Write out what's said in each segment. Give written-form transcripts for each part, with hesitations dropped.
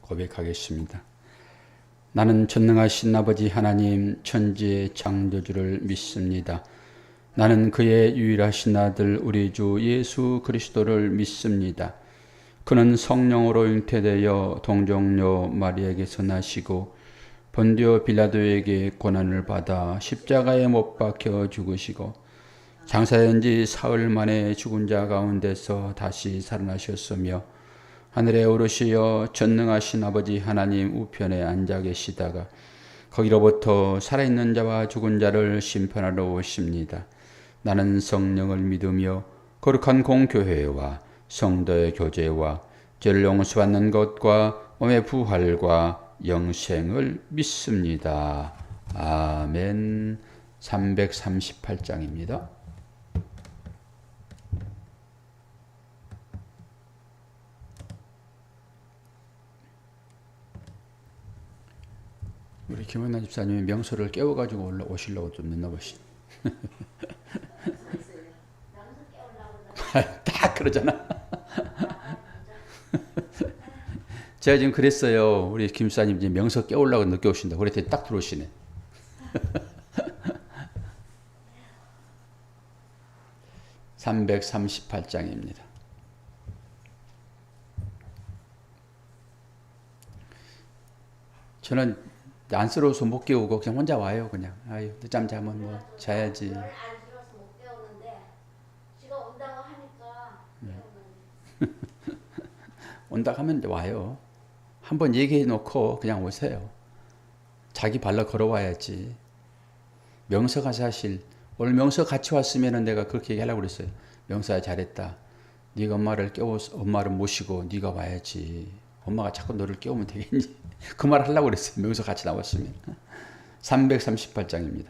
고백하겠습니다. 나는 전능하신 아버지 하나님 천지의 창조주를 믿습니다. 나는 그의 유일하신 아들 우리 주 예수 그리스도를 믿습니다. 그는 성령으로 잉태되어 동정녀 마리아에게서 나시고 본디오 빌라도에게 고난을 받아 십자가에 못 박혀 죽으시고 장사된 지 사흘 만에 죽은 자 가운데서 다시 살아나셨으며 하늘에 오르시어 전능하신 아버지 하나님 우편에 앉아 계시다가 거기로부터 살아있는 자와 죽은 자를 심판하러 오십니다. 나는 성령을 믿으며 거룩한 공교회와 성도의 교제와 죄를 용서받는 것과 몸의 부활과 영생을 믿습니다. 아멘. 338장입니다. 우리 김원나 집사님이 명소를 깨워가지고 올라오시려고 좀 늦나 보시. 딱 그러잖아. 제가 지금 그랬어요. 우리 김 집사님 이제 명소 깨우려고 늦게 오신다. 그랬더니 딱 들어오시네. 338장입니다. 저는 안쓰러워서 못 깨우고 그냥 혼자 와요. 그냥 아유 늦잠 자면 뭐 자야지. 안쓰러워서 못 깨우는데 지가 온다고 하니까 온다 하면 와요. 한번 얘기해 놓고 그냥 오세요. 자기 발로 걸어와야지. 명서가 사실 오늘 명서 같이 왔으면 내가 그렇게 얘기하려고 그랬어요. 명서야 잘했다. 네가 엄마를 깨워서 엄마를 모시고 네가 와야지. 엄마가 자꾸 너를 깨우면 되겠니? 그 말 하려고 그랬어요. 명서 같이 나왔으면. 338장입니다.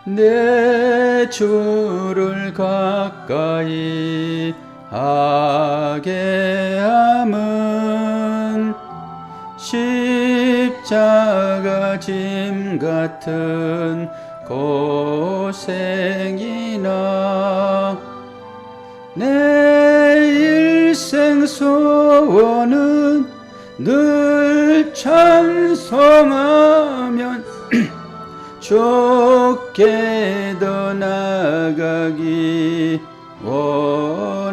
내 주를 가까이 하게 함은 십자가 짐 같은 고생이나 내 일생 소원은 늘 찬송하면 좋게 더 나가기 원합니다.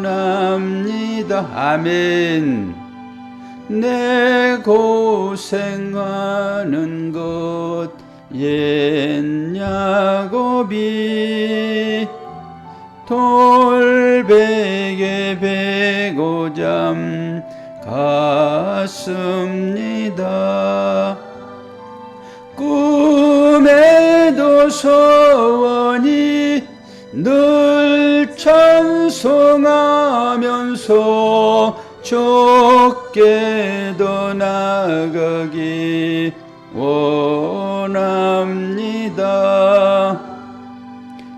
아멘. 내 고생하는 것 옛 야곱이 돌베개 베고잠 갔습니다. 꿈에도 소원이 늘 찬송하면서 좋게 더 나가기 원합니다.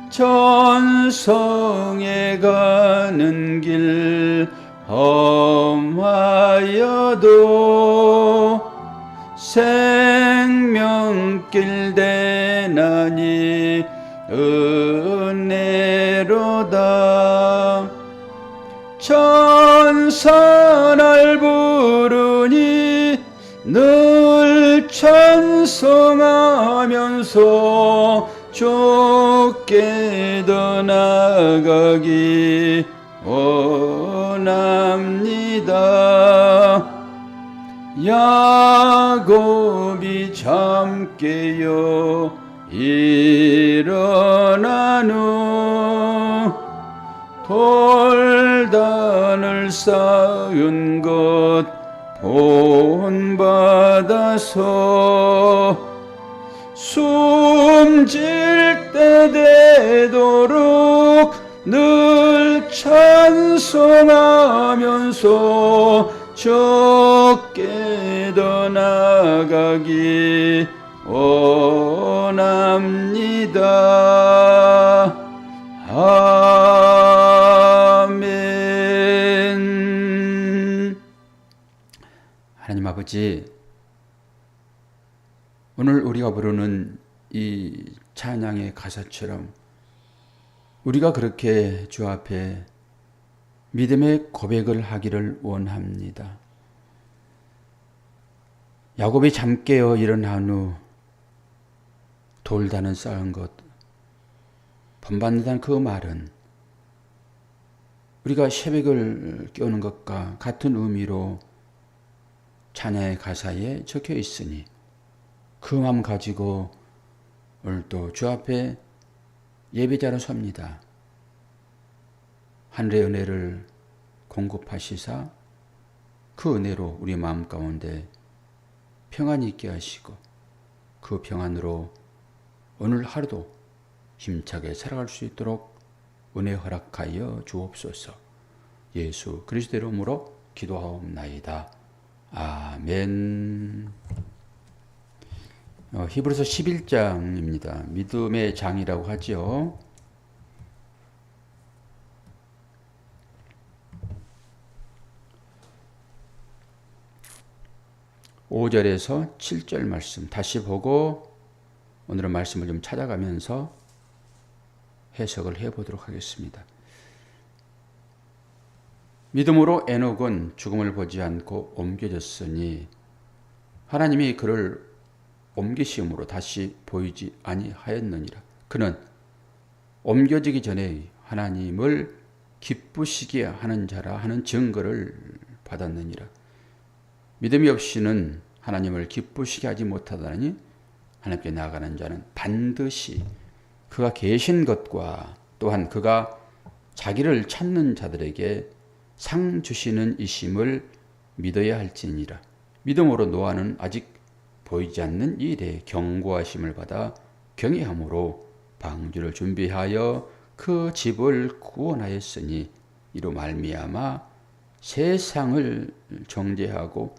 천성에 가는 길 험하여도 생명길 대나니 은혜로다. 천사날 부르니 늘 찬송하면서 좋게 더 나가기 원합니다. 야곱이 잠 깨어 일어난 후 돌단을 쌓은 것 본받아서 숨질 때 되도록 늘 찬송하면서 좋게 더 나가기 원합니다. 아멘. 하나님 아버지, 오늘 우리가 부르는 이 찬양의 가사처럼 우리가 그렇게 주 앞에 믿음의 고백을 하기를 원합니다. 야곱이 잠 깨어 일어난 후 돌단을 쌓은 것, 본받는다는 그 말은 우리가 새벽을 깨우는 것과 같은 의미로 찬양의 가사에 적혀 있으니 그 마음 가지고 오늘도 주 앞에 예배자로 섭니다. 하늘의 은혜를 공급하시사 그 은혜로 우리 마음 가운데 평안이 있게 하시고 그 평안으로 오늘 하루도 힘차게 살아갈 수 있도록 은혜 허락하여 주옵소서. 예수 그리스도 이름으로 기도하옵나이다. 아멘. 히브리서 11장입니다. 믿음의 장이라고 하죠. (5절에서) (7절) 말씀 다시 보고 오늘의 말씀을 좀 찾아가면서 해석을 해보도록 하겠습니다. 믿음으로 에녹은 죽음을 보지 않고 옮겨졌으니 하나님이 그를 옮기심으로 다시 보이지 아니하였느니라. 그는 옮겨지기 전에 하나님을 기쁘시게 하는 자라 하는 증거를 받았느니라. 믿음이 없이는 하나님을 기쁘시게 하지 못하다니 하나님께 나아가는 자는 반드시 그가 계신 것과 또한 그가 자기를 찾는 자들에게 상 주시는 이심을 믿어야 할지니라. 믿음으로 노아는 아직 보이지 않는 일에 경고하심을 받아 경외함으로 방주를 준비하여 그 집을 구원하였으니 이로 말미암아 세상을 정죄하고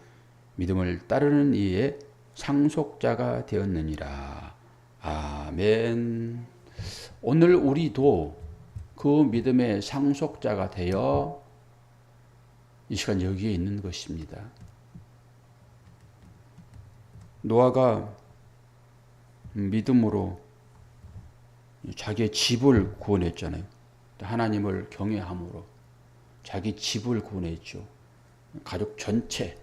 믿음을 따르는 이의 상속자가 되었느니라. 아멘. 오늘 우리도 그 믿음의 상속자가 되어 이 시간 여기에 있는 것입니다. 노아가 믿음으로 자기의 집을 구원했잖아요. 하나님을 경외함으로 자기 집을 구원했죠. 가족 전체,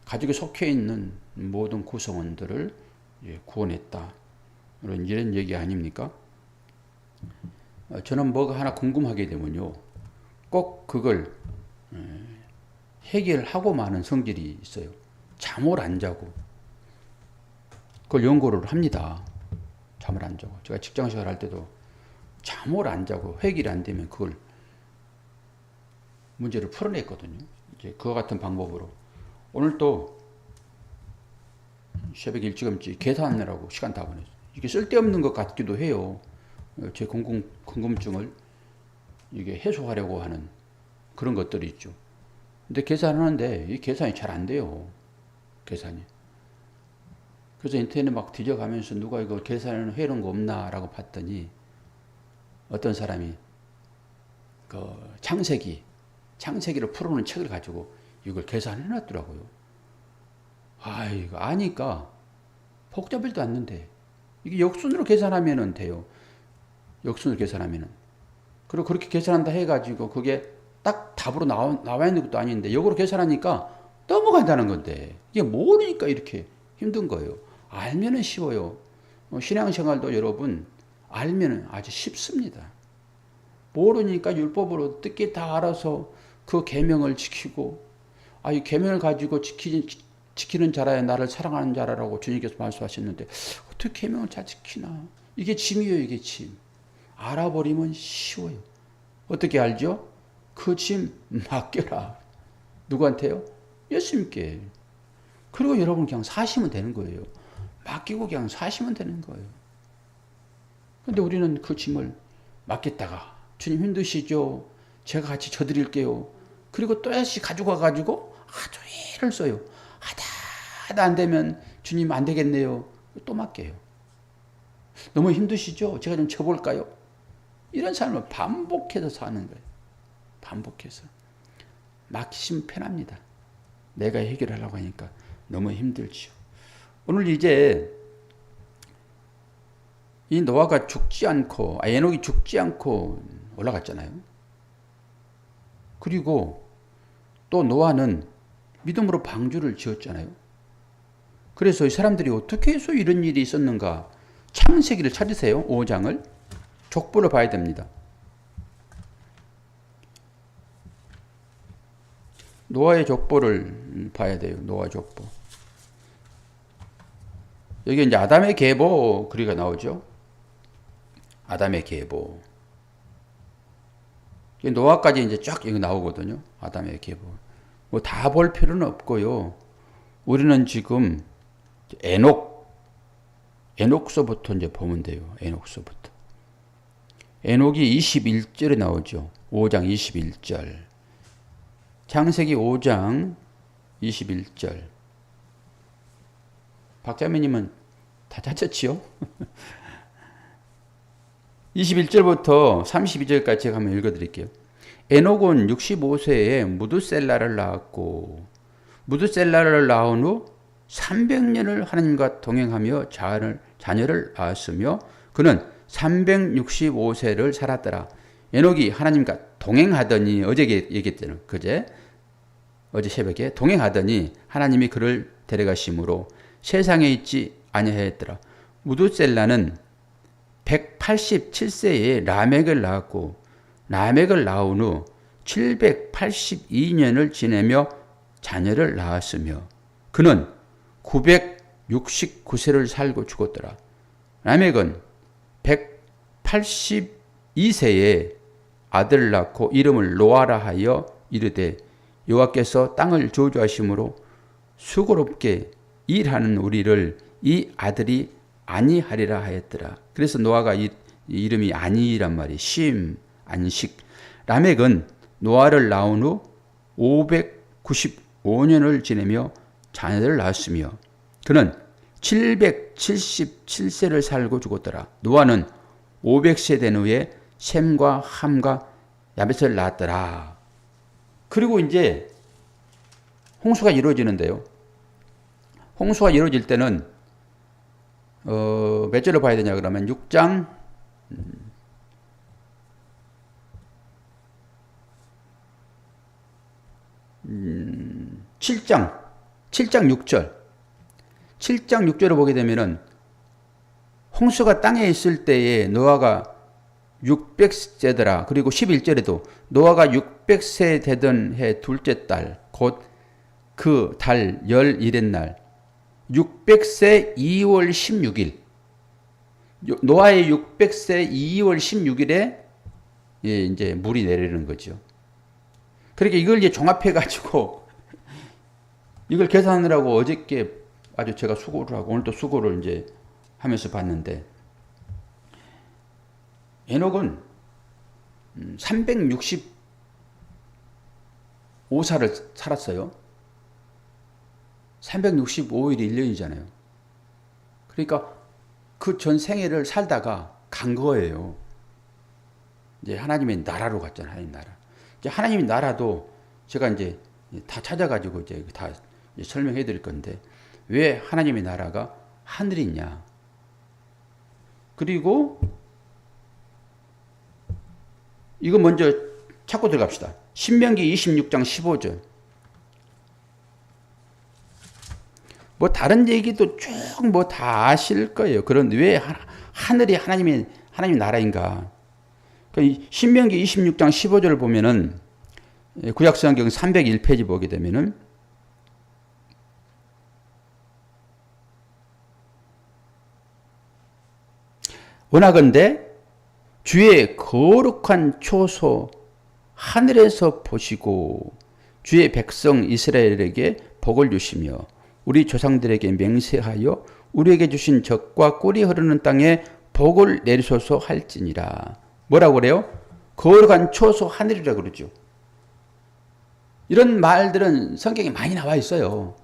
가족에 속해 있는 모든 구성원들을 구원했다. 이런 얘기 아닙니까? 저는 뭐가 하나 궁금하게 되면요, 꼭 그걸 해결하고 마는 성질이 있어요. 잠을 안 자고 그걸 연구를 합니다. 잠을 안 자고. 제가 직장생활 할 때도 잠을 안 자고 해결이 안 되면 그걸 문제를 풀어냈거든요. 이제 그와 같은 방법으로 오늘 또 새벽 일찌감치 계산하느라고 시간 다 보냈어요. 이게 쓸데없는 것 같기도 해요. 제 궁금증을 이게 해소하려고 하는 그런 것들이 있죠. 근데 계산하는데 이 계산이 잘 안 돼요. 계산이. 그래서 인터넷 막 뒤져가면서 누가 이거 계산을 해놓은 거 없나라고 봤더니 어떤 사람이 그 창세기를 풀어놓은 책을 가지고 이걸 계산해 놨더라고요. 이거 아니까 복잡하지도 않는데 이게 역순으로 계산하면은 돼요. 역순으로 계산하면은. 그리고 그렇게 계산한다 해가지고 그게 딱 답으로 나와 있는 것도 아닌데 역으로 계산하니까 넘어간다는 건데 이게 모르니까 이렇게 힘든 거예요. 알면은 쉬워요. 신앙생활도 여러분 알면은 아주 쉽습니다. 모르니까 율법으로 뜻기 다 알아서 그 계명을 지키고 이 계명을 가지고 지키는 자라야 나를 사랑하는 자라라고 주님께서 말씀하셨는데 어떻게 계명을 잘 지키나? 이게 짐이에요. 이게 짐. 알아버리면 쉬워요. 어떻게 알죠? 그 짐 맡겨라. 누구한테요? 예수님께. 그리고 여러분 그냥 사시면 되는 거예요. 맡기고 그냥 사시면 되는 거예요. 근데 우리는 그 짐을 맡겼다가 주님 힘드시죠? 제가 같이 져드릴게요. 그리고 또다시 가져가가지고 아주 일을 써요. 하다 안 되면 주님 안 되겠네요. 또 맡겨요. 너무 힘드시죠? 제가 좀 져볼까요? 이런 삶을 반복해서 사는 거예요. 반복해서. 맡기시면 편합니다. 내가 해결하려고 하니까 너무 힘들죠. 오늘 이제 이 노아가 죽지 않고, 에녹이 죽지 않고 올라갔잖아요. 그리고 또 노아는 믿음으로 방주를 지었잖아요. 그래서 이 사람들이 어떻게 해서 이런 일이 있었는가? 창세기를 찾으세요. 5장을. 족보를 봐야 됩니다. 노아의 족보를 봐야 돼요. 노아 족보. 여기 이제 아담의 계보 그리가 나오죠. 아담의 계보. 노아까지 이제 쫙 여기 나오거든요. 아담의 계보. 뭐 다 볼 필요는 없고요. 우리는 지금 에녹서부터 이제 보면 돼요. 에녹서부터. 에녹이 21절에 나오죠. 5장 21절. 창세기 5장 21절. 박자매님은 다 찾았지요? 21절부터 32절까지 제가 한번 읽어드릴게요. 에녹은 65세에 무드셀라를 낳았고 무드셀라를 낳은 후 300년을 하나님과 동행하며 자녀를 낳았으며 그는 365세를 살았더라. 에녹이 하나님과 동행하더니 어제 얘기했잖아요. 어제 새벽에 동행하더니 하나님이 그를 데려가심으로 세상에 있지 아니하였더라. 무드셀라는 187세에 라멕을 낳았고 라멕을 낳은 후 782년을 지내며 자녀를 낳았으며 그는 969세를 살고 죽었더라. 라멕은 182세에 아들을 낳고 이름을 노아라 하여 이르되 여호와께서 땅을 저주하심으로 수고롭게 일하는 우리를 이 아들이 아니하리라 하였더라. 그래서 노아가 이름이 아니란 말이 쉼, 안식. 라멕은 노아를 낳은 후 595년을 지내며 자녀를 낳았으며 그는 777세를 살고 죽었더라. 노아는 500세 된 후에 셈과 함과 야벳을 낳았더라. 그리고 이제 홍수가 이루어지는데요. 홍수가 이루어질 때는 몇 절을 봐야 되냐 그러면 6장 7장 6절 7장 6절을 보게 되면은 홍수가 땅에 있을 때에 노아가 600세더라. 그리고 11절에도 노아가 600세 되던 해 둘째 달 곧 그 달 11의 날 600세 2월 16일 노아의 600세 2월 16일에 이제 물이 내리는 거죠. 그러니까 이걸 이제 종합해 가지고 이걸 계산하느라고 어저께 아주 제가 수고를 하고 오늘 또 수고를 이제 하면서 봤는데 에녹은 365살을 살았어요. 365일이 1년이잖아요. 그러니까 그 전 생애를 살다가 간 거예요. 이제 하나님의 나라로 갔잖아요. 하나님 나라. 이제 하나님의 나라도 제가 이제 다 찾아가지고 이제 다 설명해 드릴 건데 왜 하나님의 나라가 하늘에 있냐. 그리고 이거 먼저 찾고 들어갑시다. 신명기 26장 15절. 뭐 다른 얘기도 쭉 뭐 다 아실 거예요. 그런데 왜 하늘이 하나님 나라인가? 신명기 26장 15절을 보면은 구약성경 301페이지 보게 되면은 원하건대 주의 거룩한 초소 하늘에서 보시고 주의 백성 이스라엘에게 복을 주시며 우리 조상들에게 맹세하여 우리에게 주신 젖과 꿀이 흐르는 땅에 복을 내리소서 할지니라. 뭐라고 그래요? 거룩한 초소 하늘이라고 그러죠. 이런 말들은 성경에 많이 나와 있어요.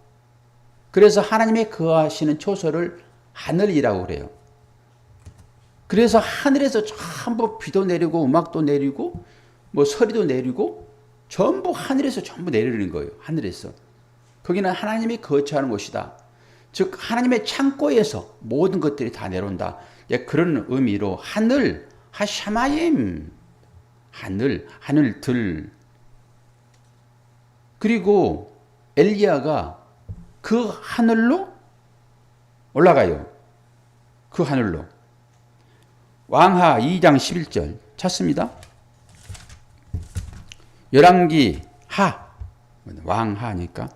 그래서 하나님의 거하시는 초소를 하늘이라고 그래요. 그래서 하늘에서 전부 비도 내리고 음악도 내리고 뭐 서리도 내리고 전부 하늘에서 전부 내리는 거예요. 하늘에서. 거기는 하나님이 거처하는 곳이다. 즉 하나님의 창고에서 모든 것들이 다 내려온다. 예, 그런 의미로 하늘, 하샤마임, 하늘들. 그리고 엘리야가 그 하늘로 올라가요. 그 하늘로. 왕하 2장 11절 찾습니다. 열왕기 하, 왕하니까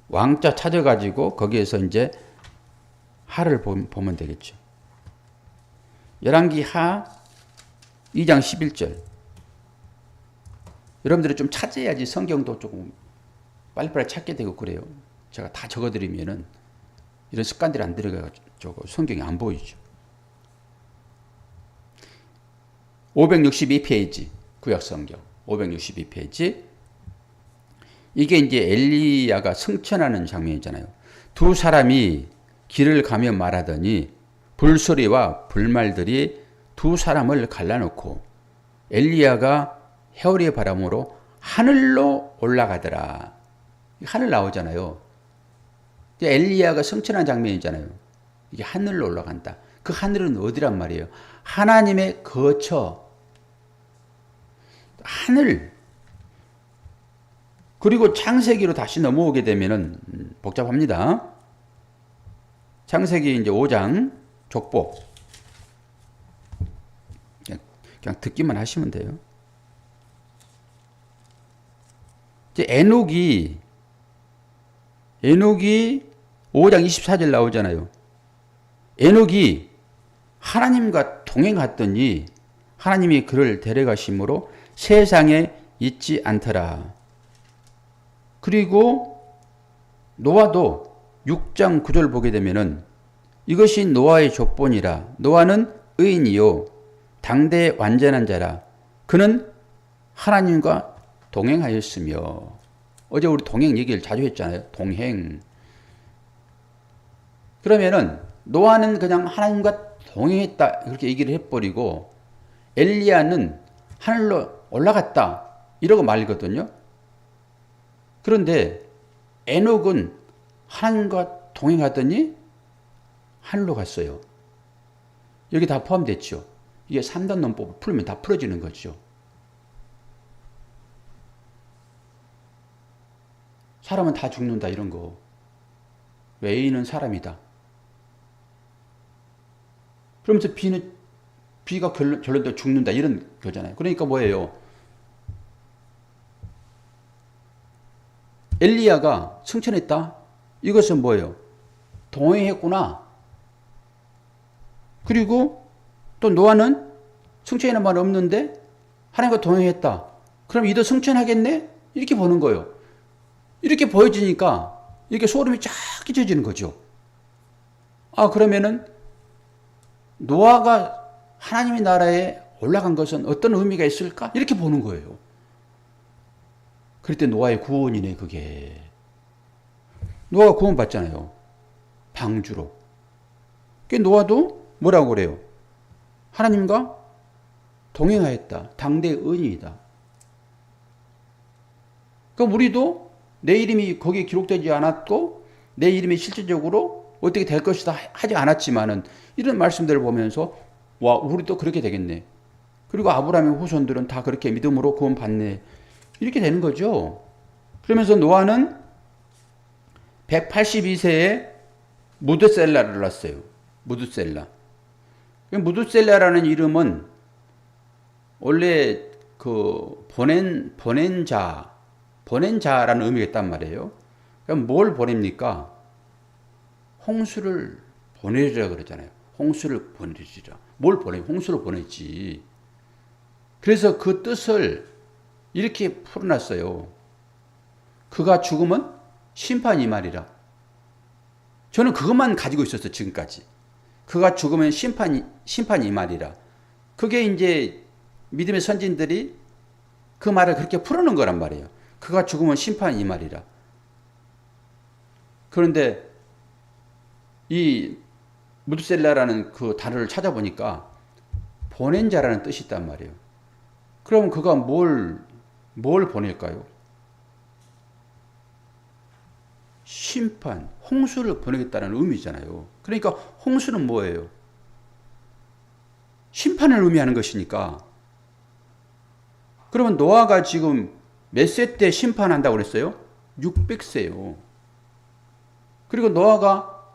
왕자 찾아가지고 거기에서 이제 하를 보면 되겠죠. 열왕기 하 2장 11절. 여러분들이 좀 찾아야지 성경도 조금 빨리빨리 찾게 되고 그래요. 제가 다 적어드리면은 이런 습관들이 안 들어가지고 성경이 안 보이죠. 562페이지 구약성경 562페이지. 이게 이제 엘리야가 승천하는 장면이잖아요. 두 사람이 길을 가며 말하더니 불소리와 불말들이 두 사람을 갈라놓고 엘리야가 해오리의 바람으로 하늘로 올라가더라. 하늘 나오잖아요. 엘리야가 승천한 장면이잖아요. 이게 하늘로 올라간다. 그 하늘은 어디란 말이에요? 하나님의 거처. 하늘. 그리고 창세기로 다시 넘어오게 되면은 복잡합니다. 창세기 이제 5장 족보. 그냥 듣기만 하시면 돼요. 이제 에녹이 5장 24절 나오잖아요. 에녹이 하나님과 동행했더니 하나님이 그를 데려가심으로 세상에 있지 않더라. 그리고 노아도 6장 9절 보게 되면은 이것이 노아의 족본이라. 노아는 의인이요 당대의 완전한 자라. 그는 하나님과 동행하였으며. 어제 우리 동행 얘기를 자주 했잖아요. 동행. 그러면은 노아는 그냥 하나님과 동행했다 그렇게 얘기를 해버리고 엘리야는 하늘로 올라갔다 이러고 말거든요. 그런데 에녹은 하나님과 동행하더니 하늘로 갔어요. 여기 다 포함됐죠. 이게 3단 논법을 풀면 다 풀어지는 거죠. 사람은 다 죽는다 이런 거. 외인은 사람이다. 그러면서 비가 결론도 죽는다 이런 거잖아요. 그러니까 뭐예요? 엘리야가 승천했다. 이것은 뭐예요? 동행했구나. 그리고 또 노아는 승천이라는 말 없는데 하나님과 동행했다. 그럼 이도 승천하겠네? 이렇게 보는 거예요. 이렇게 보여지니까 이렇게 소름이 쫙 끼쳐지는 거죠. 아, 그러면은 노아가 하나님의 나라에 올라간 것은 어떤 의미가 있을까? 이렇게 보는 거예요. 그럴 때 노아의 구원이네, 그게. 노아가 구원 받잖아요. 방주로. 그 노아도 뭐라고 그래요? 하나님과 동행하였다. 당대의 은이다. 그럼 우리도 내 이름이 거기에 기록되지 않았고 내 이름이 실질적으로 어떻게 될 것이다 하지 않았지만은 이런 말씀들을 보면서 와, 우리도 그렇게 되겠네. 그리고 아브라함의 후손들은 다 그렇게 믿음으로 구원 받네. 이렇게 되는 거죠. 그러면서 노아는 182세에 무드셀라를 낳았어요. 무드셀라. 무드셀라라는 이름은 원래 그 보낸 자라는 의미가 있단 말이에요. 그럼 뭘 보냅니까? 홍수를 보내리라 그러잖아요. 홍수를 보내리라. 뭘 보내? 홍수를 보냈지. 그래서 그 뜻을 이렇게 풀어놨어요. 그가 죽으면 심판이 말이라. 저는 그것만 가지고 있었어요, 지금까지. 그가 죽으면 심판이 말이라. 그게 이제 믿음의 선진들이 그 말을 그렇게 풀어놓은 거란 말이에요. 그가 죽으면 심판이 말이라. 그런데 이 무드셀라라는 그 단어를 찾아보니까 보낸 자라는 뜻이 있단 말이에요. 그럼 그가 뭘 보낼까요? 심판, 홍수를 보내겠다는 의미잖아요. 그러니까 홍수는 뭐예요? 심판을 의미하는 것이니까. 그러면 노아가 지금 몇 세 때 심판한다고 그랬어요? 600세요. 그리고 노아가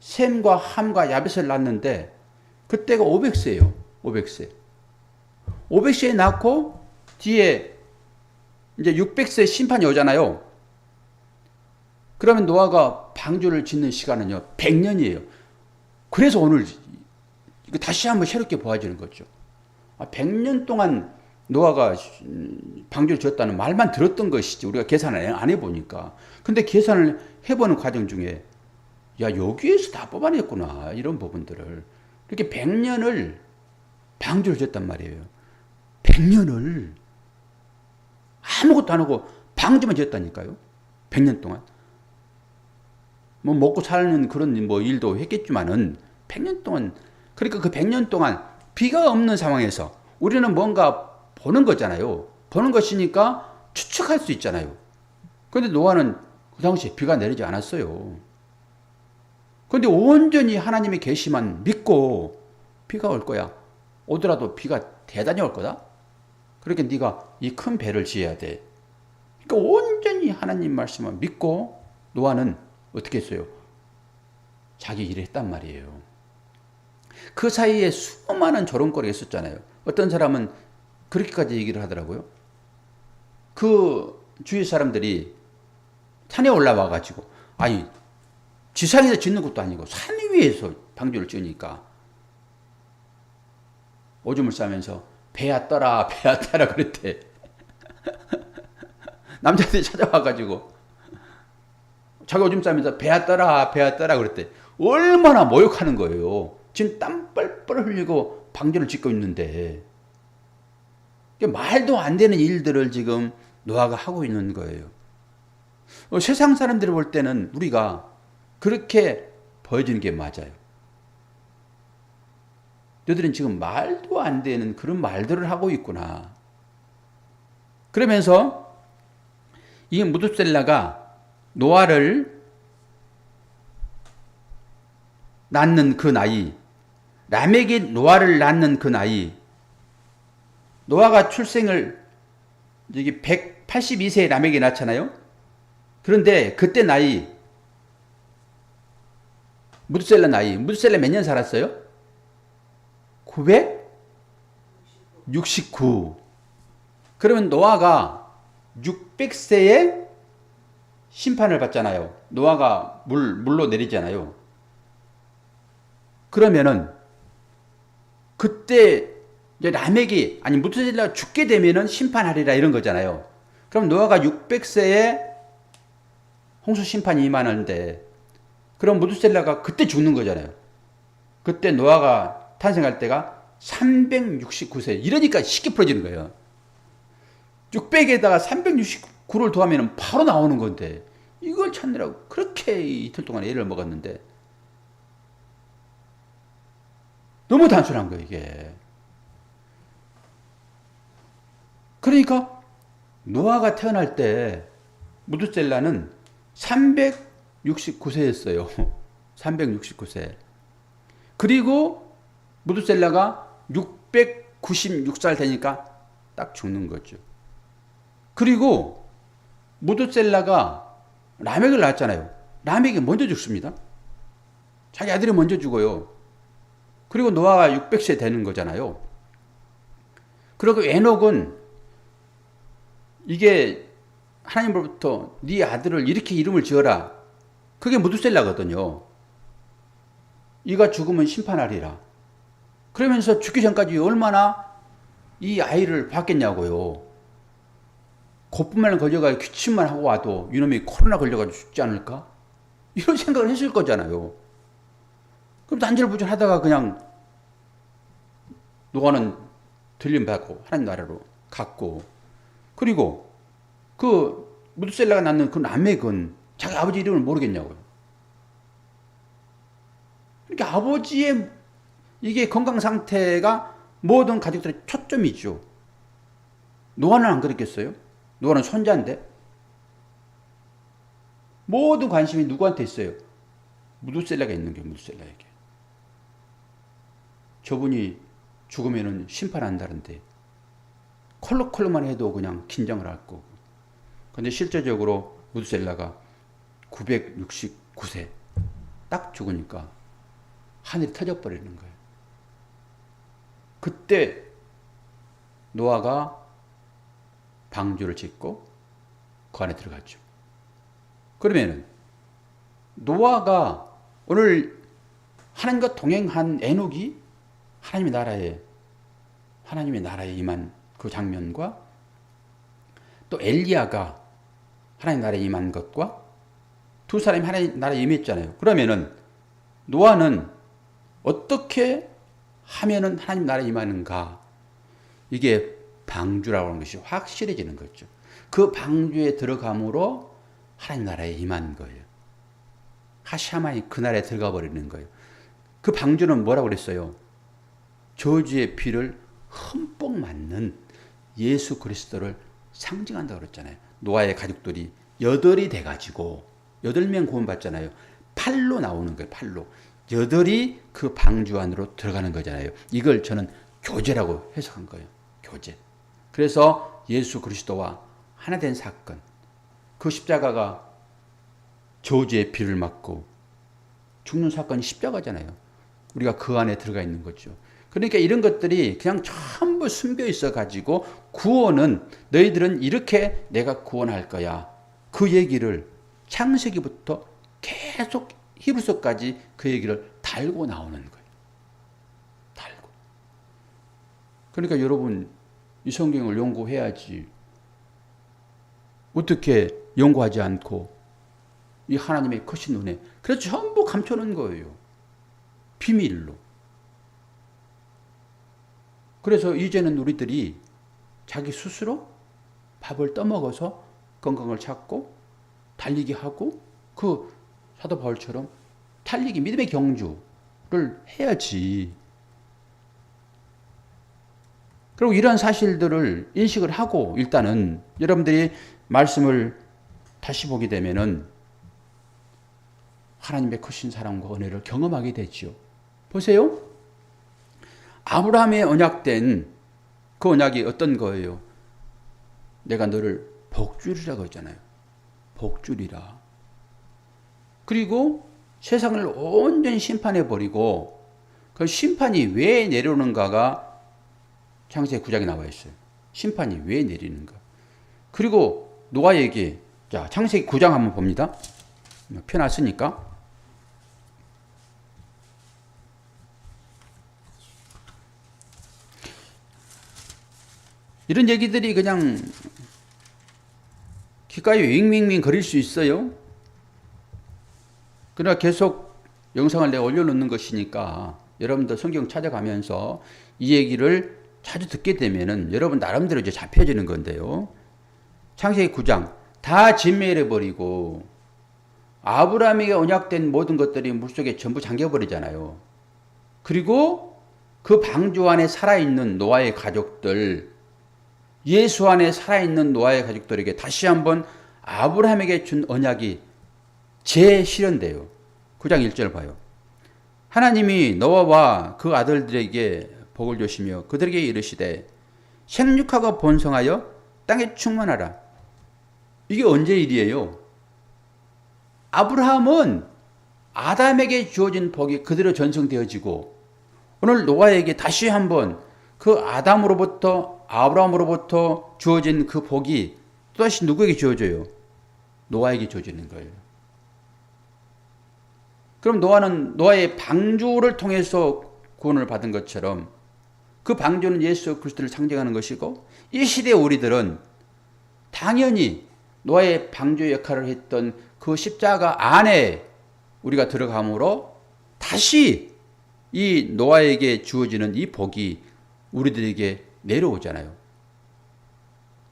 셈과 함과 야벳을 낳았는데 그때가 500세예요. 500세. 500세에 낳고 뒤에 이제 600세 심판이 오잖아요. 그러면 노아가 방주를 짓는 시간은요, 100년이에요. 그래서 오늘 이거 다시 한번 새롭게 보아지는 거죠. 100년 동안 노아가 방주를 지었다는 말만 들었던 것이지 우리가 계산을 안 해보니까. 근데 계산을 해보는 과정 중에 야, 여기에서 다 뽑아냈구나, 이런 부분들을. 이렇게 100년을 방주를 지었단 말이에요. 100년을 아무것도 안 하고 방주만 지었다니까요. 100년 동안. 뭐 먹고 사는 그런 뭐 일도 했겠지만은 100년 동안, 그러니까 그 100년 동안 비가 없는 상황에서 우리는 뭔가 보는 거잖아요. 보는 것이니까 추측할 수 있잖아요. 그런데 노아는 그 당시에 비가 내리지 않았어요. 그런데 온전히 하나님의 계시만 믿고 비가 올 거야. 오더라도 비가 대단히 올 거다. 그러니까 네가 이 큰 배를 지어야 돼. 그러니까 온전히 하나님 말씀만 믿고 노아는 어떻게 했어요? 자기 일을 했단 말이에요. 그 사이에 수많은 조롱거리가 있었잖아요. 어떤 사람은 그렇게까지 얘기를 하더라고요. 그 주위 사람들이 산에 올라와 가지고, 아니 지상에서 짓는 것도 아니고 산 위에서 방주를 지으니까 오줌을 싸면서 배야 떠라 배야 떠라 그랬대. 남자들이 찾아와 가지고 자기 오줌 싸면서 배야 떠라 배야 떠라 그랬대. 얼마나 모욕하는 거예요. 지금 땀 뻘뻘 흘리고 방주를 짓고 있는데 말도 안 되는 일들을 지금 노아가 하고 있는 거예요. 세상 사람들이 볼 때는 우리가 그렇게 보여지는 게 맞아요. 너희들은 지금 말도 안 되는 그런 말들을 하고 있구나. 그러면서 이 무두셀라가 노아를 낳는 그 나이, 라멕이 노아를 낳는 그 나이, 노아가 출생을 여기 182세에 라멕이 낳잖아요. 그런데 그때 나이, 무두셀라 나이, 무두셀라 몇 년 살았어요? 969. 그러면 노아가 600세에 심판을 받잖아요. 노아가 물로 내리잖아요. 그러면은 그때 이제 라멕이 아니 무두셀라가 죽게 되면은 심판하리라 이런 거잖아요. 그럼 노아가 600세에 홍수 심판이 임하는데 그럼 무두셀라가 그때 죽는 거잖아요. 그때 노아가 탄생할 때가 369세. 이러니까 쉽게 풀어지는 거예요. 600에다가 369를 더하면 바로 나오는 건데 이걸 찾느라고 그렇게 이틀 동안 애를 먹었는데 너무 단순한 거예요, 이게. 그러니까 노아가 태어날 때 무두셀라는 369세였어요. 369세. 그리고 무두셀라가 696살 되니까 딱 죽는 거죠. 그리고 무두셀라가 라멕을 낳았잖아요. 라멕이 먼저 죽습니다. 자기 아들이 먼저 죽어요. 그리고 노아가 600세 되는 거잖아요. 그리고 에녹은 이게 하나님으로부터 네 아들을 이렇게 이름을 지어라. 그게 무두셀라거든요. 이가 죽으면 심판하리라. 그러면서 죽기 전까지 얼마나 이 아이를 봤겠냐고요. 곧분만 걸려가지고 기침만 하고 와도 이놈이 코로나 걸려가지고 죽지 않을까? 이런 생각을 했을 거잖아요. 그럼 안절부절 하다가 그냥 노아는 들림받고 하나님 나라로 갔고, 그리고 그 무두셀라가 낳는 그 라멕은 자기 아버지 이름을 모르겠냐고요. 그러니까 아버지의 이게 건강 상태가 모든 가족들의 초점이죠. 노아는 안 그랬겠어요? 노아는 손자인데 모든 관심이 누구한테 있어요? 무두셀라가 있는 게 무두셀라에게. 저분이 죽으면은 심판한다는데 콜록콜록만 해도 그냥 긴장을 할 거고. 근데 실제적으로 무드셀라가 969세 딱 죽으니까 하늘이 터져버리는 거예요. 그때 노아가 방주를 짓고 그 안에 들어갔죠. 그러면은 노아가 오늘 하나님과 동행한 에녹이 하나님의 나라에 임한 그 장면과 또 엘리야가 하나님 나라에 임한 것과 두 사람이 하나님 나라에 임했잖아요. 그러면은 노아는 어떻게 하면은 하나님 나라에 임하는가? 이게 방주라고 하는 것이 확실해지는 거죠. 그 방주에 들어감으로 하나님 나라에 임한 거예요. 하샤만이 그 나라에 들어가 버리는 거예요. 그 방주는 뭐라고 그랬어요? 저주의 피를 흠뻑 맞는 예수 그리스도를 상징한다고 그랬잖아요. 노아의 가족들이 8이 돼가지고 8명 구원받잖아요. 팔로 나오는 거예요. 팔로. 8이 그 방주 안으로 들어가는 거잖아요. 이걸 저는 교제라고 해석한 거예요. 교제. 그래서 예수 그리스도와 하나 된 사건. 그 십자가가 저주의 피를 맞고 죽는 사건이 십자가잖아요. 우리가 그 안에 들어가 있는 거죠. 그러니까 이런 것들이 그냥 전부 숨겨 있어 가지고 구원은 너희들은 이렇게 내가 구원할 거야. 그 얘기를 창세기부터 계속 히브리서까지 그 얘기를 달고 나오는 거예요. 달고. 그러니까 여러분 이 성경을 연구해야지. 어떻게 연구하지 않고 이 하나님의 크신 눈에 그래서 전부 감춰놓은 거예요. 비밀로. 그래서 이제는 우리들이 자기 스스로 밥을 떠먹어서 건강을 찾고 달리기 하고 그 사도 바울처럼 달리기 믿음의 경주를 해야지. 그리고 이런 사실들을 인식을 하고 일단은 여러분들이 말씀을 다시 보게 되면은 하나님의 크신 사랑과 은혜를 경험하게 되죠. 보세요. 아브라함의 언약된 그 언약이 어떤 거예요? 내가 너를 복주리라고 했잖아요. 복주리라. 그리고 세상을 온전히 심판해버리고 그 심판이 왜 내려오는가가 창세기 9장에 나와 있어요. 심판이 왜 내리는가. 그리고 노아에게 자 창세기 9장 한번 봅니다. 펴놨으니까. 이런 얘기들이 그냥 귓가에 윙윙윙 거릴 수 있어요. 그러나 계속 영상을 내가 올려놓는 것이니까 여러분들 성경 찾아가면서 이 얘기를 자주 듣게 되면은 여러분 나름대로 이제 잡혀지는 건데요. 창세기 9장 다 진멸해버리고 아브라함에게 언약된 모든 것들이 물속에 전부 잠겨버리잖아요. 그리고 그 방주 안에 살아있는 노아의 가족들 예수 안에 살아있는 노아의 가족들에게 다시 한번 아브라함에게 준 언약이 재실현돼요. 9장 1절 봐요. 하나님이 노아와 그 아들들에게 복을 주시며 그들에게 이르시되 생육하고 번성하여 땅에 충만하라. 이게 언제 일이에요? 아브라함은 아담에게 주어진 복이 그대로 전승되어지고 오늘 노아에게 다시 한번 그 아브라함으로부터 주어진 그 복이 또다시 누구에게 주어져요? 노아에게 주어지는 거예요. 그럼 노아는 노아의 방주를 통해서 구원을 받은 것처럼 그 방주는 예수 그리스도를 상징하는 것이고 이 시대의 우리들은 당연히 노아의 방주 역할을 했던 그 십자가 안에 우리가 들어감으로 다시 이 노아에게 주어지는 이 복이 우리들에게 내려오잖아요.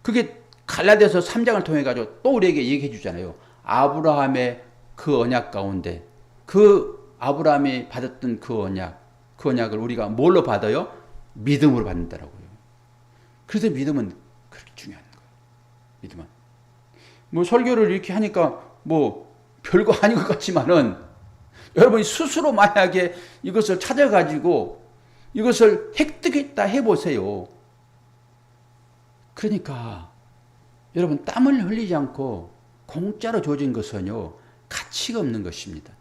그게 갈라디아서 3장을 통해 가지고 또 우리에게 얘기해 주잖아요. 아브라함의 그 언약 가운데 그 아브라함이 받았던 그 언약을 우리가 뭘로 받아요? 믿음으로 받는다라고요. 그래서 믿음은 그렇게 중요한 거예요. 믿음은. 뭐 설교를 이렇게 하니까 뭐 별거 아닌 것 같지만은 여러분이 스스로 만약에 이것을 찾아가지고 이것을 획득했다 해보세요. 그러니까 여러분 땀을 흘리지 않고 공짜로 주어진 것은요 가치가 없는 것입니다.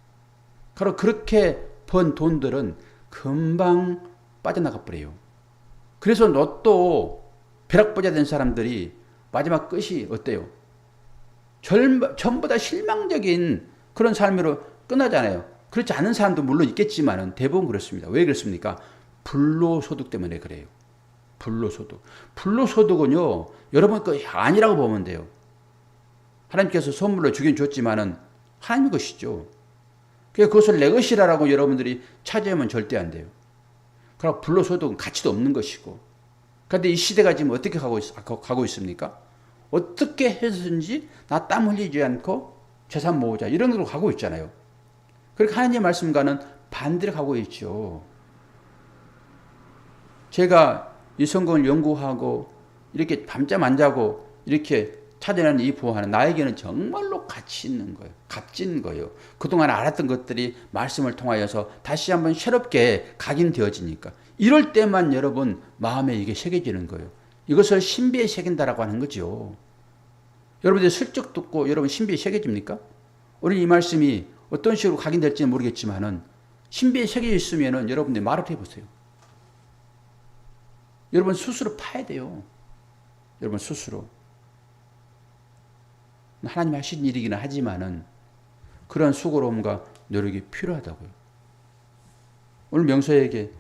바로 그렇게 번 돈들은 금방 빠져나가 버려요. 그래서 로또 벼락부자 된 사람들이 마지막 끝이 어때요? 전부 다 실망적인 그런 삶으로 끝나잖아요. 그렇지 않은 사람도 물론 있겠지만 대부분 그렇습니다. 왜 그렇습니까? 불로소득 때문에 그래요. 불로소득. 불로소득은요, 여러분 거 아니라고 보면 돼요. 하나님께서 선물로 주긴 줬지만은 하나님의 것이죠. 그것을 내 것이라고 여러분들이 차지하면 절대 안 돼요. 그러나 불로소득은 가치도 없는 것이고. 그런데 이 시대가 지금 어떻게 가고 있습니까? 어떻게 해서든지 나 땀 흘리지 않고 재산 모으자 이런 걸로 가고 있잖아요. 그러니까 하나님의 말씀과는 반대로 가고 있죠. 제가 이 성경을 연구하고 이렇게 밤잠 안 자고 이렇게 찾아내는 이 보화는 나에게는 정말로 가치 있는 거예요. 값진 거예요. 그동안 알았던 것들이 말씀을 통하여서 다시 한번 새롭게 각인되어지니까. 이럴 때만 여러분 마음에 이게 새겨지는 거예요. 이것을 신비에 새긴다라고 하는 거죠. 여러분들 슬쩍 듣고 여러분 신비에 새겨집니까? 오늘 이 말씀이 어떤 식으로 각인될지는 모르겠지만은 신비에 새겨져 있으면은 여러분들이 말을 해보세요. 여러분 스스로 파야 돼요. 여러분 스스로. 하나님 하신 일이기는 하지만은 그런 수고로움과 노력이 필요하다고요. 오늘 명서에게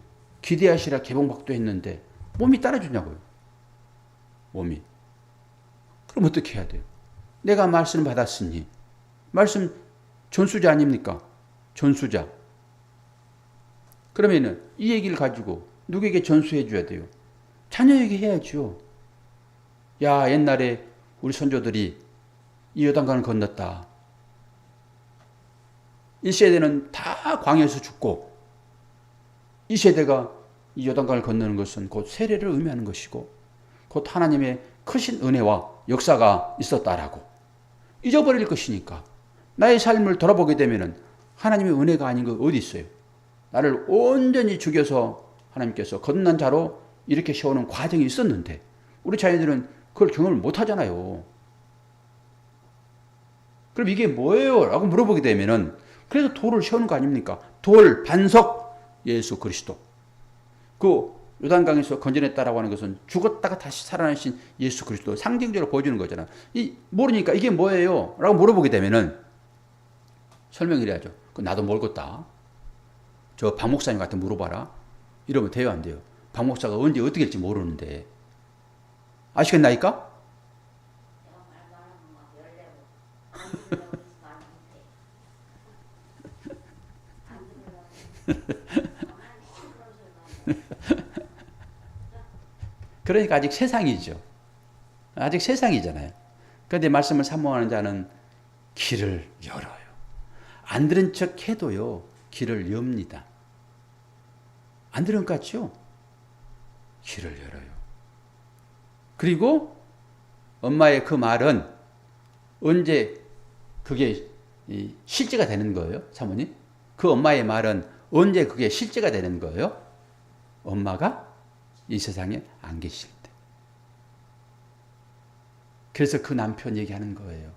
기대하시라 개봉박도 했는데 몸이 따라주냐고요. 몸이. 그럼 어떻게 해야 돼요? 내가 말씀을 받았으니 말씀 전수자 아닙니까? 전수자. 그러면은 이 얘기를 가지고 누구에게 전수해 줘야 돼요? 자녀에게 해야죠. 야, 옛날에 우리 선조들이 이 요단강을 건넜다. 1세대는 다 광야에서 죽고 2세대가 이 요단강을 건너는 것은 곧 세례를 의미하는 것이고 곧 하나님의 크신 은혜와 역사가 있었다라고 잊어버릴 것이니까 나의 삶을 돌아보게 되면은 하나님의 은혜가 아닌 거 어디 있어요? 나를 온전히 죽여서 하나님께서 거듭난 자로 이렇게 세우는 과정이 있었는데 우리 자녀들은 그걸 경험을 못 하잖아요. 그럼 이게 뭐예요? 라고 물어보게 되면은 그래서 돌을 세우는 거 아닙니까? 돌, 반석, 예수 그리스도. 그 요단강에서 건져냈다라고 하는 것은 죽었다가 다시 살아나신 예수 그리스도 상징적으로 보여주는 거잖아. 모르니까 이게 뭐예요? 라고 물어보게 되면은 설명을 해야죠. 나도 모르겠다. 저 박 목사님 같은 물어봐라. 이러면 돼요, 안 돼요? 박 목사가 언제 어떻게 될지 모르는데. 아시겠나이까? 그러니까 아직 세상이죠. 아직 세상이잖아요. 그런데 말씀을 사모하는 자는 길을 열어요. 안 들은 척 해도요, 길을 엽니다. 안 들은 것 같죠? 길을 열어요. 그리고 엄마의 그 말은 언제 그게 실제가 되는 거예요, 사모님? 그 엄마의 말은 언제 그게 실제가 되는 거예요? 엄마가 이 세상에 안 계실 때. 그래서 그 남편 얘기하는 거예요.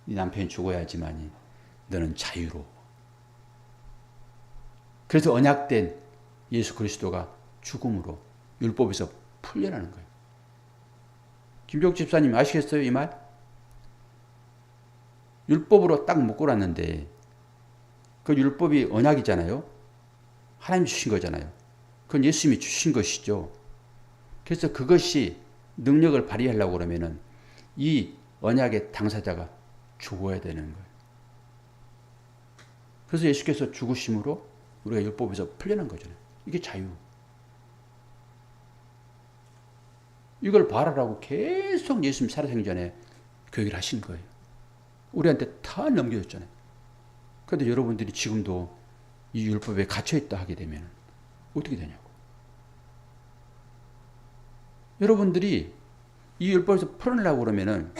네 남편이 죽어야지만이 너는 자유로워. 그래서 언약된 예수 그리스도가 죽음으로 율법에서 풀려나는 거예요. 김종 집사님 아시겠어요, 이 말? 율법으로 딱 묶어놨는데 그 율법이 언약이잖아요. 하나님이 주신 거잖아요. 그건 예수님이 주신 것이죠. 그래서 그것이 능력을 발휘하려고 그러면은 이 언약의 당사자가 죽어야 되는 거예요. 그래서 예수께서 죽으심으로 우리가 율법에서 풀려난 거잖아요. 이게 자유. 이걸 바라라고 계속 예수님 살아생전에 교육을 하신 거예요. 우리한테 다 넘겨줬잖아요. 그런데 여러분들이 지금도 이 율법에 갇혀있다 하게 되면 어떻게 되냐고. 여러분들이 이 율법에서 풀어내려고 그러면은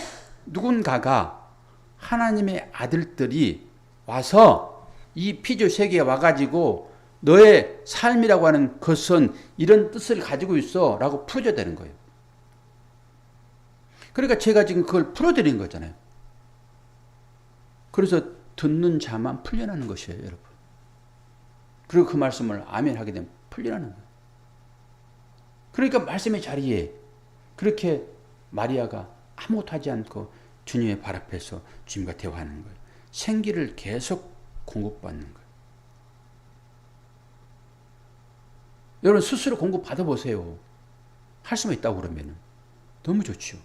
누군가가 하나님의 아들들이 와서 이 피조 세계에 와가지고 너의 삶이라고 하는 것은 이런 뜻을 가지고 있어 라고 풀어줘야 되는 거예요. 그러니까 제가 지금 그걸 풀어드린 거잖아요. 그래서 듣는 자만 풀려나는 것이에요, 여러분. 그리고 그 말씀을 아멘 하게 되면 풀려나는 거예요. 그러니까 말씀의 자리에 그렇게 마리아가 아무것도 하지 않고 주님의 발 앞에서 주님과 대화하는 거예요. 생기를 계속 공급받는 거예요. 여러분 스스로 공급 받아보세요. 할 수만 있다고 그러면 너무 좋죠.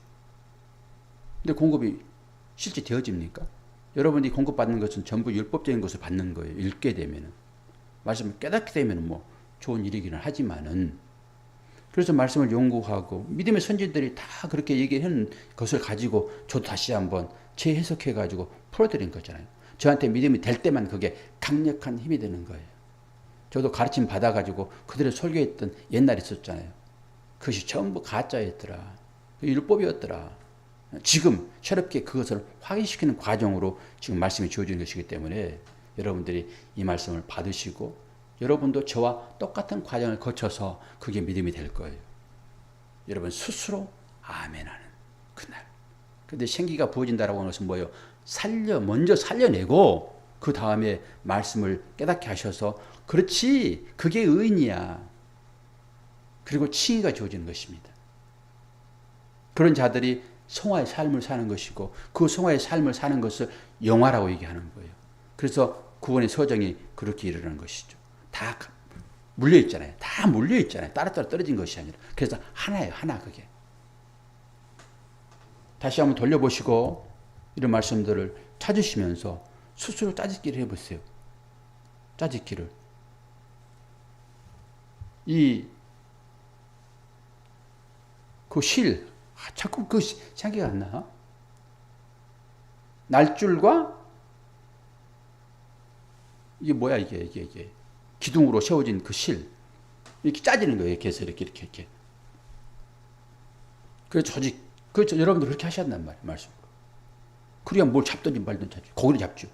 근데 공급이 실제 되어집니까? 여러분이 공급받는 것은 전부 율법적인 것을 받는 거예요. 읽게 되면은. 말씀을 깨닫게 되면 뭐 좋은 일이기는 하지만은, 그래서 말씀을 연구하고 믿음의 선지들이 다 그렇게 얘기하는 것을 가지고 저도 다시 한번 재해석해 가지고 풀어드린 거잖아요. 저한테 믿음이 될 때만 그게 강력한 힘이 되는 거예요. 저도 가르침 받아 가지고 그들의 설교했던 옛날에 있었잖아요. 그것이 전부 가짜였더라. 율법이었더라. 지금 새롭게 그것을 확인시키는 과정으로 지금 말씀이 주어지는 것이기 때문에 여러분들이 이 말씀을 받으시고 여러분도 저와 똑같은 과정을 거쳐서 그게 믿음이 될 거예요. 여러분 스스로 아멘하는 그날. 근데 생기가 부어진다라고 하는 것은 뭐예요? 먼저 살려내고 그 다음에 말씀을 깨닫게 하셔서 그렇지 그게 의인이야. 그리고 칭의가 주어지는 것입니다. 그런 자들이 성화의 삶을 사는 것이고 그 성화의 삶을 사는 것을 영화라고 얘기하는 거예요. 그래서 구원의 서정이 그렇게 일어나는 것이죠. 다 물려있잖아요. 다 물려있잖아요. 따로따로 떨어진 것이 아니라. 그래서 하나예요. 하나 그게. 다시 한번 돌려보시고 이런 말씀들을 찾으시면서 스스로 짜집기를 해보세요. 짜집기를. 자꾸 그 생각이 안 나. 날줄과 이게 뭐야 이게 기둥으로 세워진 그 실 이렇게 짜지는 거예요. 이렇게 해서 이렇게. 그래서 여러분들 그렇게 하셨단 말이에요. 말씀으로. 그래야 뭘 잡든지 말든지 하죠. 고기를 잡죠.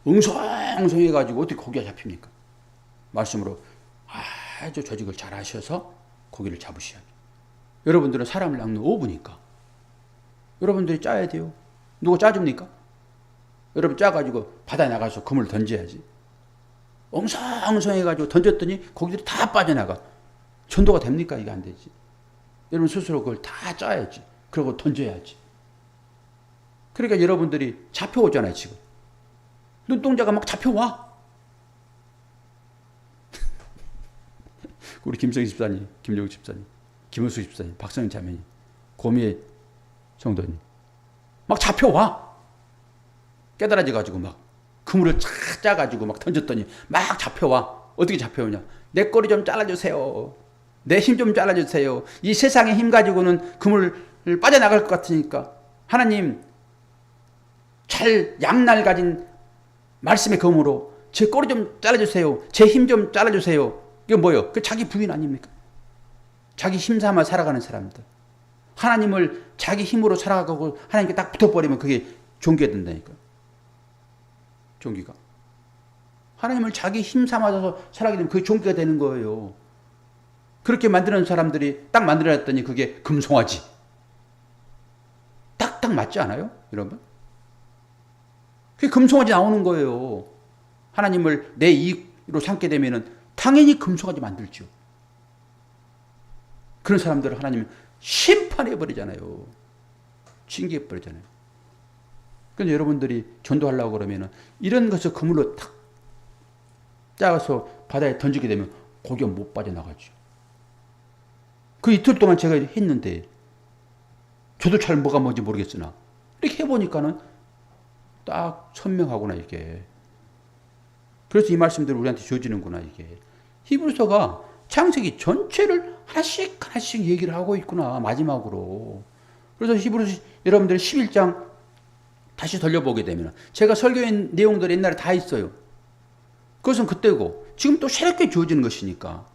엉성해가지고 어떻게 고기가 잡힙니까? 말씀으로 아주 조직을 잘 하셔서 고기를 잡으셔야죠. 여러분들은 사람을 낚는 어부니까 여러분들이 짜야 돼요. 누가 짜줍니까? 여러분 짜가지고 바다에 나가서 그물을 던져야지. 엉성해가지고 던졌더니 고기들이 다 빠져나가. 전도가 됩니까? 이게 안 되지. 여러분 스스로 그걸 다 짜야지. 그리고 던져야지. 그러니까 여러분들이 잡혀오잖아요, 지금. 눈동자가 막 잡혀와. 우리 김성희 집사님, 김정욱 집사님, 김은수 집사님, 박성현 자매님, 고미애 성도님. 막 잡혀와. 깨달아져가지고 막 그물을 착 짜가지고 막 던졌더니 막 잡혀와. 어떻게 잡혀오냐. 내 꼬리 좀 잘라주세요. 내 힘 좀 잘라주세요. 이 세상의 힘 가지고는 그물 빠져나갈 것 같으니까 하나님 잘 양날 가진 말씀의 검으로 제 꼬리 좀 잘라주세요. 제 힘 좀 잘라주세요. 이게 뭐예요? 그 자기 부인 아닙니까? 자기 힘 삼아 살아가는 사람들. 하나님을 자기 힘으로 살아가고 하나님께 딱 붙어버리면 그게 종기가 된다니까요. 종기가. 하나님을 자기 힘 삼아서 살아가게 되면 그게 종기가 되는 거예요. 그렇게 만드는 사람들이 딱 만들어놨더니 그게 금송아지. 딱딱 맞지 않아요? 여러분? 그게 금송아지 나오는 거예요. 하나님을 내 이익으로 삼게 되면은 당연히 금송아지 만들죠. 그런 사람들을 하나님은 심판해버리잖아요. 징계해버리잖아요. 그런데 여러분들이 전도하려고 그러면은 이런 것을 그물로 탁 짜서 바다에 던지게 되면 고기가 못 빠져나가죠. 그 이틀 동안 제가 했는데 저도 잘 뭐가 뭔지 모르겠으나 이렇게 해보니까는 딱 선명하구나 이게. 그래서 이 말씀들이 우리한테 주어지는구나 이게. 히브리서가 창세기 전체를 하나씩 얘기를 하고 있구나 마지막으로. 그래서 히브리서 여러분들 11장 다시 돌려보게 되면 제가 설교한 내용들이 옛날에 다 있어요. 그것은 그때고 지금 또 새롭게 주어지는 것이니까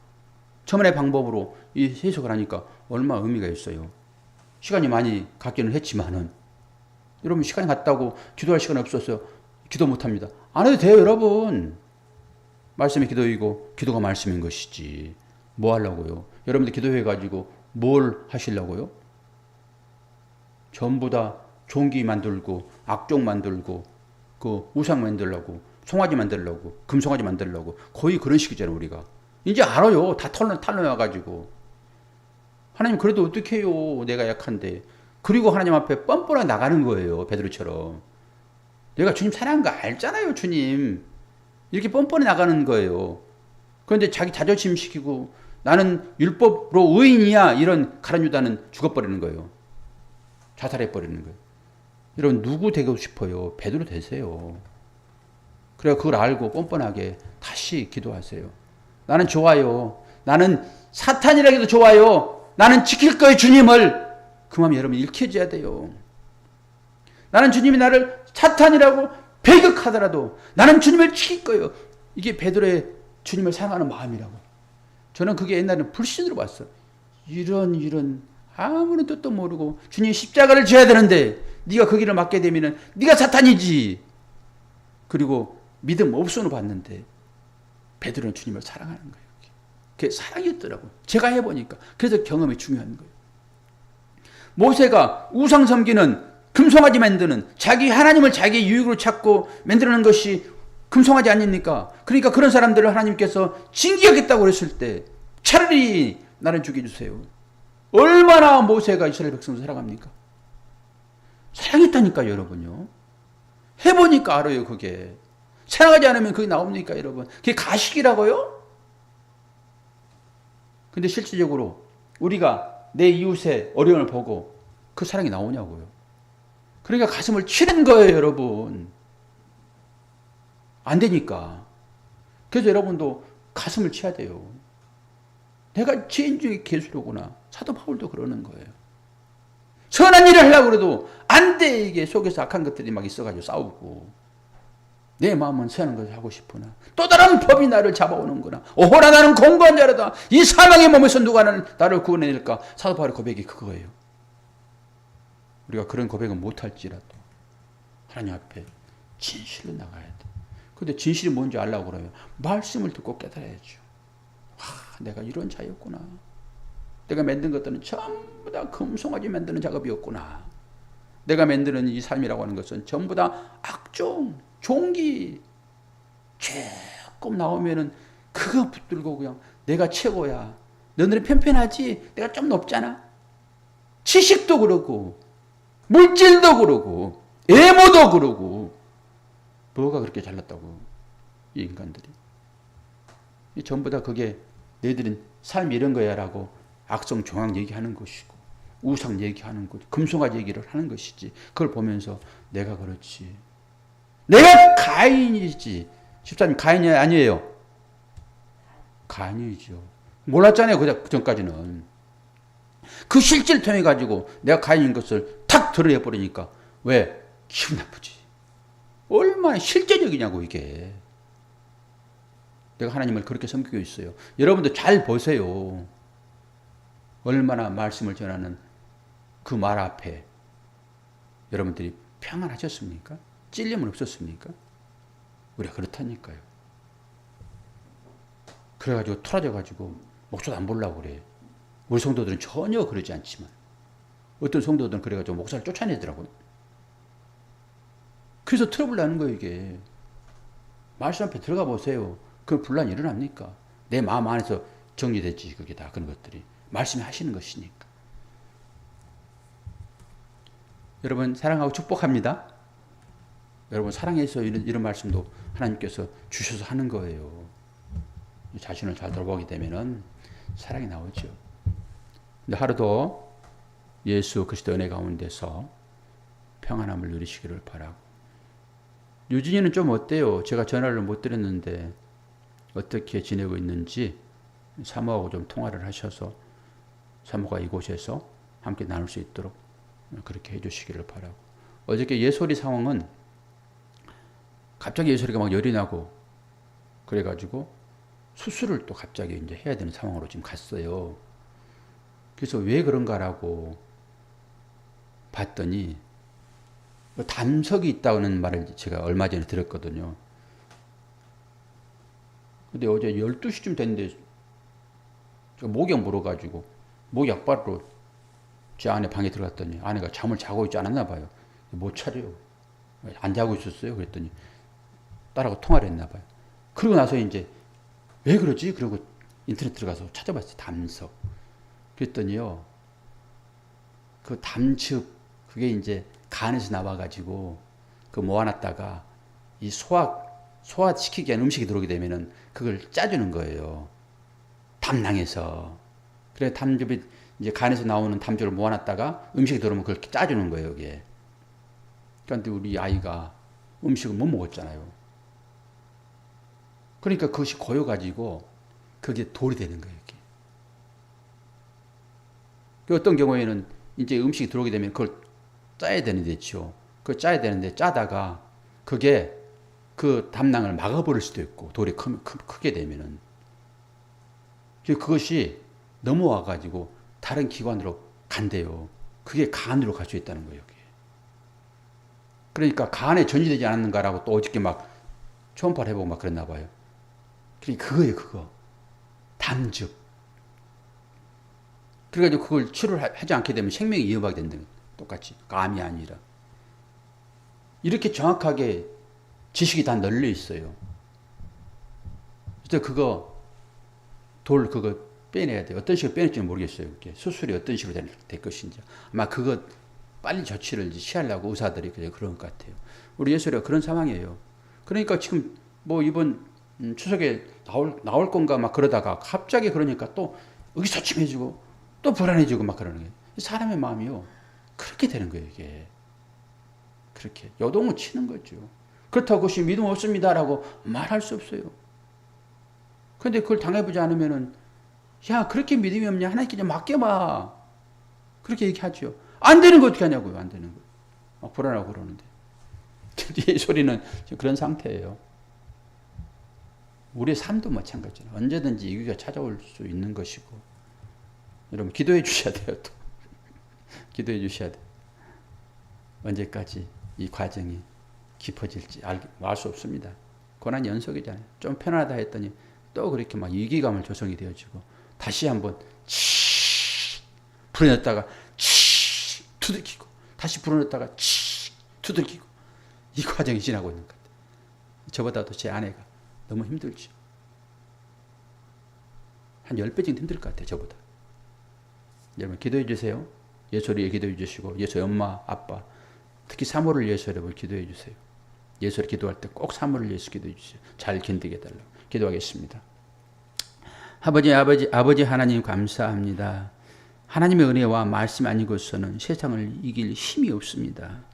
저만의 방법으로 이 해석을 하니까 얼마나 의미가 있어요. 시간이 많이 갖기는 했지만은 여러분 시간이 갔다고 기도할 시간이 없었어요. 기도 못합니다. 안 해도 돼요 여러분. 말씀이 기도이고 기도가 말씀인 것이지. 뭐 하려고요? 여러분들 기도해가지고 뭘 하시려고요? 전부 다 종기 만들고 악종 만들고 그 우상 만들려고 송아지 만들려고 금송아지 만들려고 거의 그런 식이잖아요. 우리가 이제 알아요. 다 탈러놔가지고 하나님 그래도 어떻게 해요? 내가 약한데. 그리고 하나님 앞에 뻔뻔하게 나가는 거예요. 베드로처럼. 내가 주님 사랑하는 거 알잖아요. 주님. 이렇게 뻔뻔히 나가는 거예요. 그런데 자기 자존심 시키고 나는 율법으로 의인이야 이런 가룟 유다는 죽어버리는 거예요. 자살해버리는 거예요. 여러분 누구 되고 싶어요? 베드로 되세요. 그래 그걸 알고 뻔뻔하게 다시 기도하세요. 나는 좋아요. 나는 사탄이라 해도 좋아요. 나는 지킬 거예요 주님을. 그 마음이 여러분 읽혀져야 돼요. 나는 주님이 나를 사탄이라고 배격하더라도 나는 주님을 지킬 거예요. 이게 베드로의 주님을 사랑하는 마음이라고. 저는 그게 옛날에는 불신으로 봤어요. 이런 아무런 뜻도 모르고 주님 십자가를 져야 되는데 네가 그 길을 맞게 되면 네가 사탄이지. 그리고 믿음 없으로 봤는데 베드로는 주님을 사랑하는 거예요. 그게 사랑이었더라고요. 제가 해보니까. 그래서 경험이 중요한 거예요. 모세가 우상 섬기는 금송아지 만드는 자기 하나님을 자기 유익으로 찾고 만드는 것이 금송아지 아닙니까? 그러니까 그런 사람들을 하나님께서 징계하겠다고 그랬을 때 차라리 나를 죽여주세요. 얼마나 모세가 이스라엘 백성을 사랑합니까? 사랑했다니까요, 여러분요. 해보니까 알아요, 그게. 사랑하지 않으면 그게 나옵니까, 여러분? 그게 가식이라고요? 근데 실질적으로 우리가 내 이웃의 어려움을 보고 그 사랑이 나오냐고요. 그러니까 가슴을 치는 거예요, 여러분. 안 되니까. 그래서 여러분도 가슴을 치야 돼요. 내가 죄인 중에 괴수로구나. 사도 바울도 그러는 거예요. 선한 일을 하려고 해도 안 돼. 이게 속에서 악한 것들이 막 있어가지고 싸우고. 내 마음은 선한 것을 하고 싶으나 또 다른 법이 나를 잡아오는구나. 오호라 나는 공고한 자라다. 이 사망의 몸에서 누가 나를 구원해낼까. 사도 바울의 고백이 그거예요. 우리가 그런 고백은 못할지라도 하나님 앞에 진실로 나가야 돼. 근데 진실이 뭔지 알려고 그러면 말씀을 듣고 깨달아야죠. 내가 이런 자였구나. 내가 만든 것들은 전부 다 금송아지 만드는 작업이었구나. 내가 만드는 이 삶이라고 하는 것은 전부 다 악종, 종기. 조금 나오면은 그거 붙들고 그냥 내가 최고야. 너네는 편편하지? 내가 좀 높잖아. 지식도 그러고 물질도 그러고 외모도 그러고 뭐가 그렇게 잘났다고 이 인간들이. 전부 다 그게 너희들은 삶이 이런 거야 라고 악성 종악 얘기하는 것이고 우상 얘기하는 것, 금송아지 얘기를 하는 것이지. 그걸 보면서 내가 그렇지. 내가 가인이지. 집사님 가인이 아니에요. 가인이죠. 몰랐잖아요. 그 전까지는. 그 실질을 통해 가지고 내가 가인인 것을 탁 드러내버리니까 왜? 기분 나쁘지. 얼마나 실제적이냐고 이게. 내가 하나님을 그렇게 섬기고 있어요. 여러분도 잘 보세요. 얼마나 말씀을 전하는 그 말 앞에 여러분들이 평안하셨습니까? 찔림은 없었습니까? 우리가 그렇다니까요. 그래가지고 토라져가지고 목소리 안 보려고 그래. 우리 성도들은 전혀 그러지 않지만 어떤 성도들은 그래가지고 목사를 쫓아내더라고요. 그래서 트러블 나는 거예요 이게. 말씀 앞에 들어가 보세요. 그 분란이 일어납니까? 내 마음 안에서 정리됐지 그게 다 그런 것들이. 말씀이 하시는 것이니까. 여러분 사랑하고 축복합니다. 여러분 사랑해서 이런 말씀도 하나님께서 주셔서 하는 거예요. 자신을 잘 돌아보게 되면은 사랑이 나오죠. 근데 하루도 예수 그리스도 은혜 가운데서 평안함을 누리시기를 바라고. 유진이는 좀 어때요? 제가 전화를 못 드렸는데 어떻게 지내고 있는지 사모하고 좀 통화를 하셔서 사모가 이곳에서 함께 나눌 수 있도록 그렇게 해주시기를 바라고. 어저께 예솔이 상황은 갑자기 예솔이가 막 열이 나고 그래가지고 수술을 또 갑자기 이제 해야 되는 상황으로 지금 갔어요. 그래서 왜 그런가라고 봤더니 담석이 있다는 말을 제가 얼마 전에 들었거든요. 근데 어제 12시쯤 됐는데 저 목욕 물어가지고 목약 바로 제 아내 방에 들어갔더니 아내가 잠을 자고 있지 않았나 봐요. 못 차려요. 안 자고 있었어요. 그랬더니 딸하고 통화를 했나 봐요. 그러고 나서 이제 왜 그러지? 그러고 인터넷 들어가서 찾아봤어요. 담석. 그랬더니요. 그 담즙 그게 이제 간에서 나와가지고 그 모아놨다가 이 소화시키기 위한 음식이 들어오게 되면은 그걸 짜주는 거예요. 담낭에서. 그래 담즙이 이제 간에서 나오는 담즙을 모아놨다가 음식이 들어오면 그걸 짜주는 거예요. 이게. 그런데 우리 아이가 음식을 못 먹었잖아요. 그러니까 그것이 고여가지고 그게 돌이 되는 거예요. 이게. 어떤 경우에는 이제 음식이 들어오게 되면 그걸 짜야 되는데죠. 그걸 짜야 되는데 짜다가 그게 그 담낭을 막아버릴 수도 있고 돌이 크게 되면은 그것이 넘어와가지고 다른 기관으로 간대요. 그게 간으로 갈 수 있다는 거예요. 여기. 그러니까 간에 전이되지 않았는가라고 또 어저께 막 초음파를 해보고 막 그랬나 봐요. 그러니까 그거예요, 그거. 담즙. 그래가지고 그걸 치료를 하지 않게 되면 생명이 위협하게 된다는 거예요. 똑같이. 암이 아니라. 이렇게 정확하게 지식이 다 널려 있어요. 그래서 그거 그거 빼내야 돼요. 어떤 식으로 빼낼지 모르겠어요. 그게 수술이 어떤 식으로 될 것인지. 아마 그거 빨리 조치를 취하려고 의사들이 그런 것 같아요. 우리 예술이가 그런 상황이에요. 그러니까 지금 뭐 이번 추석에 나올 건가 막 그러다가 갑자기 그러니까 또 의기소침해지고 또 불안해지고 막 그러는 거예요. 사람의 마음이요. 그렇게 되는 거예요, 이게. 그렇게. 요동을 치는 거죠. 그렇다고 그것이 믿음 없습니다라고 말할 수 없어요. 근데 그걸 당해보지 않으면은, 야, 그렇게 믿음이 없냐? 하나님께 좀 맡겨봐. 그렇게 얘기하죠. 안 되는 거 어떻게 하냐고요, 안 되는 거. 막 불안하고 그러는데. 이 소리는 그런 상태예요. 우리의 삶도 마찬가지예요. 언제든지 위기가 찾아올 수 있는 것이고. 여러분, 기도해 주셔야 돼요, 또. 기도해 주셔야 돼요. 언제까지 이 과정이 깊어질지 알 수 없습니다. 고난 연속이잖아요. 좀 편하다 했더니 또 그렇게 막 위기감을 조성이 되어지고 다시 한번 불어넣었다가 두들기고 다시 불어넣었다가 두들기고 이 과정이 지나고 있는 것 같아요. 저보다도 제 아내가 너무 힘들죠. 한 10배 정도 힘들 것 같아요. 저보다. 여러분 기도해 주세요. 예솔이에 기도해 주시고 예솔이 엄마 아빠 특히 사모를 위해서 여러분 기도해 주세요. 예솔이 기도할 때 꼭 사모를 위해서 기도해 주세요. 잘 견디게 해달라고 기도하겠습니다. 아버지 하나님 감사합니다. 하나님의 은혜와 말씀 아니고서는 세상을 이길 힘이 없습니다.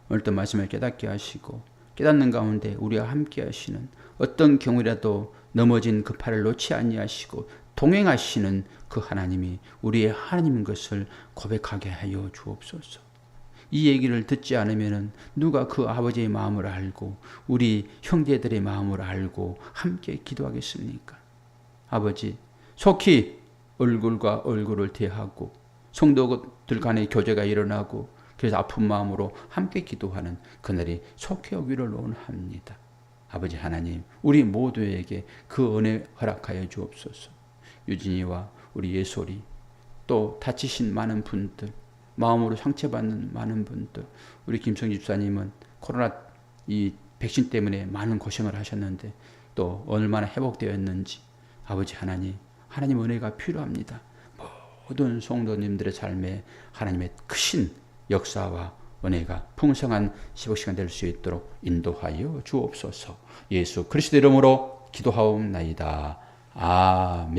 오늘도 말씀을 깨닫게 하시고 깨닫는 가운데 우리와 함께 하시는 어떤 경우라도 넘어진 그 팔을 놓지 아니하시고 동행하시는 그 하나님이 우리의 하나님인 것을 고백하게 하여 주옵소서. 이 얘기를 듣지 않으면 누가 그 아버지의 마음을 알고 우리 형제들의 마음을 알고 함께 기도하겠습니까? 아버지, 속히 얼굴과 얼굴을 대하고 성도들 간의 교제가 일어나고 그래서 아픈 마음으로 함께 기도하는 그날이 속히 오기를 원합니다. 아버지 하나님, 우리 모두에게 그 은혜 허락하여 주옵소서. 유진이와 우리 예솔이 또 다치신 많은 분들, 마음으로 상처받는 많은 분들, 우리 김성지 집사님은 코로나 이 백신 때문에 많은 고생을 하셨는데 또 얼마나 회복되었는지 아버지 하나님 은혜가 필요합니다. 모든 성도님들의 삶에 하나님의 크신 역사와 은혜가 풍성한 시복시간 될 수 있도록 인도하여 주옵소서. 예수 그리스도 이름으로 기도하옵나이다. 아멘.